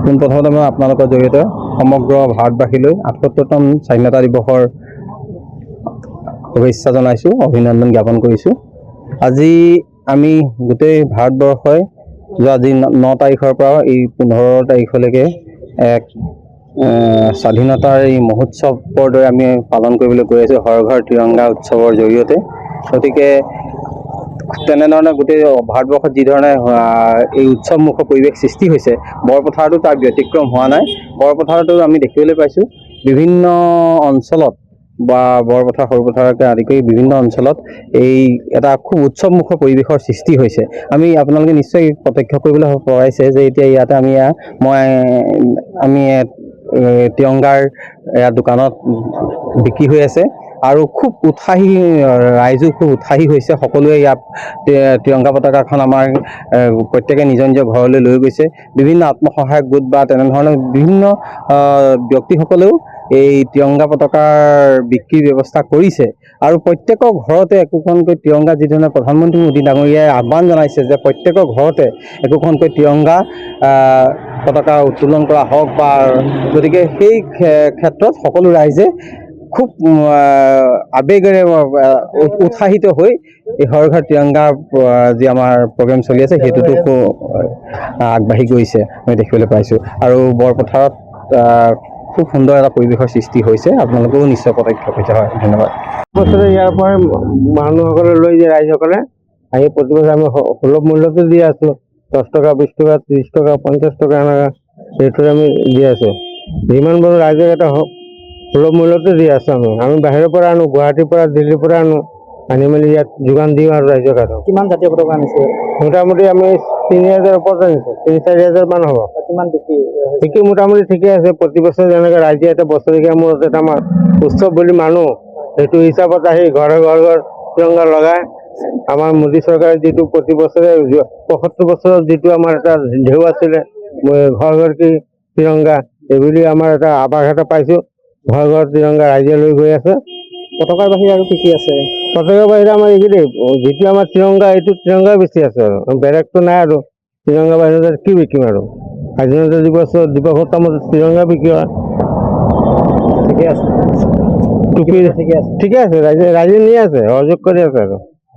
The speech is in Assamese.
পোনপ্ৰথমতে মই আপোনালোকৰ জৰিয়তে সমগ্ৰ ভাৰতবাসীলৈ ৭৮তম স্বাধীনতা দিৱসৰ শুভেচ্ছা জনাইছোঁ, অভিনন্দন জ্ঞাপন কৰিছোঁ। আজি আমি গোটেই ভাৰতবৰ্ষই আজি ৯ তাৰিখৰ পৰা এই ১৫ তাৰিখলৈকে এক স্বাধীনতাৰ এই মহোৎসৱৰ দৰে আমি পালন কৰিবলৈ গৈ আছোঁ, হৰ ঘৰ তিৰংগা উৎসৱৰ জৰিয়তে। গতিকে তেনেধৰণে গোটেই ভাৰতবৰ্ষত যিধৰণে এই উৎসৱমুখৰ পৰিৱেশ সৃষ্টি হৈছে, বৰপথাৰতো তাৰ ব্যতিক্ৰম হোৱা নাই। বৰপথাৰতো আমি দেখিবলৈ পাইছোঁ বিভিন্ন অঞ্চলত বা বৰপথাৰ সৰুপথাৰকে আদি কৰি বিভিন্ন অঞ্চলত এই এটা খুব উৎসৱমুখৰ পৰিৱেশৰ সৃষ্টি হৈছে। আপোনালোকে নিশ্চয় প্ৰত্যক্ষ কৰিবলৈ পৰাইছে যে এতিয়া ইয়াতে আমি তিৰংগাৰ দোকানত বিক্ৰী হৈ আছে আৰু খুব উৎসাহী, ৰাইজো খুব উৎসাহী হৈছে। সকলোৱে ইয়াত তিৰংগা পতাকাখন আমাৰ প্ৰত্যেকে নিজৰ নিজৰ ঘৰলৈ লৈ গৈছে। বিভিন্ন আত্মসহায়ক গোট বা তেনেধৰণৰ বিভিন্ন ব্যক্তিসকলেও এই তিৰংগা পতাকাৰ বিক্ৰীৰ ব্যৱস্থা কৰিছে আৰু প্ৰত্যেকৰ ঘৰতে একোখনকৈ তিৰংগা, যিধৰণে প্ৰধানমন্ত্ৰী মোদী ডাঙৰীয়াই আহ্বান জনাইছে যে প্ৰত্যেকৰ ঘৰতে একোখনকৈ তিৰংগা পতাকা উত্তোলন কৰা হওক। গতিকে সেই ক্ষেত্ৰত সকলো ৰাইজে খুব আৱেগেৰে উৎসাহিত হৈ এই হৰ ঘৰ তিৰংগা যি আমাৰ প্ৰগ্ৰেম চলি আছে সেইটোতো আগবাঢ়ি গৈছে আমি দেখিবলৈ পাইছোঁ। আৰু বৰপথাৰত খুব সুন্দৰ এটা পৰিৱেশৰ সৃষ্টি হৈছে, আপোনালোকেও নিশ্চয় প্ৰত্যক্ষ কৰিছে। হয়, ধন্যবাদ। বছৰে ইয়াৰ পৰা মানুহসকলে লৈ যায়, ৰাইজসকলে আহি প্ৰতি বছৰে আমি সুলভ মূল্যতে দি আছোঁ। 10 টকা, 20 টকা, 30 টকা, 50 টকা এনেকুৱা ৰেটত আমি দি আছোঁ। যিমান পাৰোঁ ৰাইজক এটা সুলভ মূল্যতে দি আছোঁ। আমি বাহিৰৰ পৰা আনো, গুৱাহাটীৰ পৰা, দিল্লীৰ পৰা আনি মেলি ইয়াত যোগান দিওঁ আৰু ৰাইজক। আৰু কিমান জাতীয় পতাকা আনিছে? মোটামুটি আমি 3000 ওপৰত আনিছোঁ, 3-4 মান হ'ব। কিমান বিক্ৰী মোটামুটি ঠিকে আছে। প্ৰতি বছৰে যেনেকৈ ৰাইজে এটা বছৰেকীয়া মূৰত এটা আমাৰ উৎসৱ বুলি মানো, সেইটো হিচাপত আহি ঘৰে ঘৰ তিৰংগা লগাই আমাৰ মোদী চৰকাৰে যিটো প্ৰতি বছৰে ৭৫ বছৰত যিটো আমাৰ এটা ঢেউ আছিলে, ঘৰ ঘৰ কি তিৰংগা, এইবুলি আমাৰ এটা আৱাস এটা পাইছোঁ। ঘৰ ঘৰ তিৰংগা ৰাইজে লৈ গৈ আছে। পতাকাৰ বাহিৰে আৰু কি আছে? পতাকাৰ বাহিৰে আমাৰ এইকেইটাই, যিটো আমাৰ তিৰংগা, এইটো তিৰংগাই বেছি আছে আৰু বেলেগটো নাই। আৰু তিৰংগা বাহিৰে কি বিকিম আৰু? স্বাধীনতা দিৱসত তিৰংগা বিক্ৰী হয়। ঠিকে আছে, ঠিকে আছে, ৰাইজে নি আছে, সহযোগ কৰি আছে আৰু।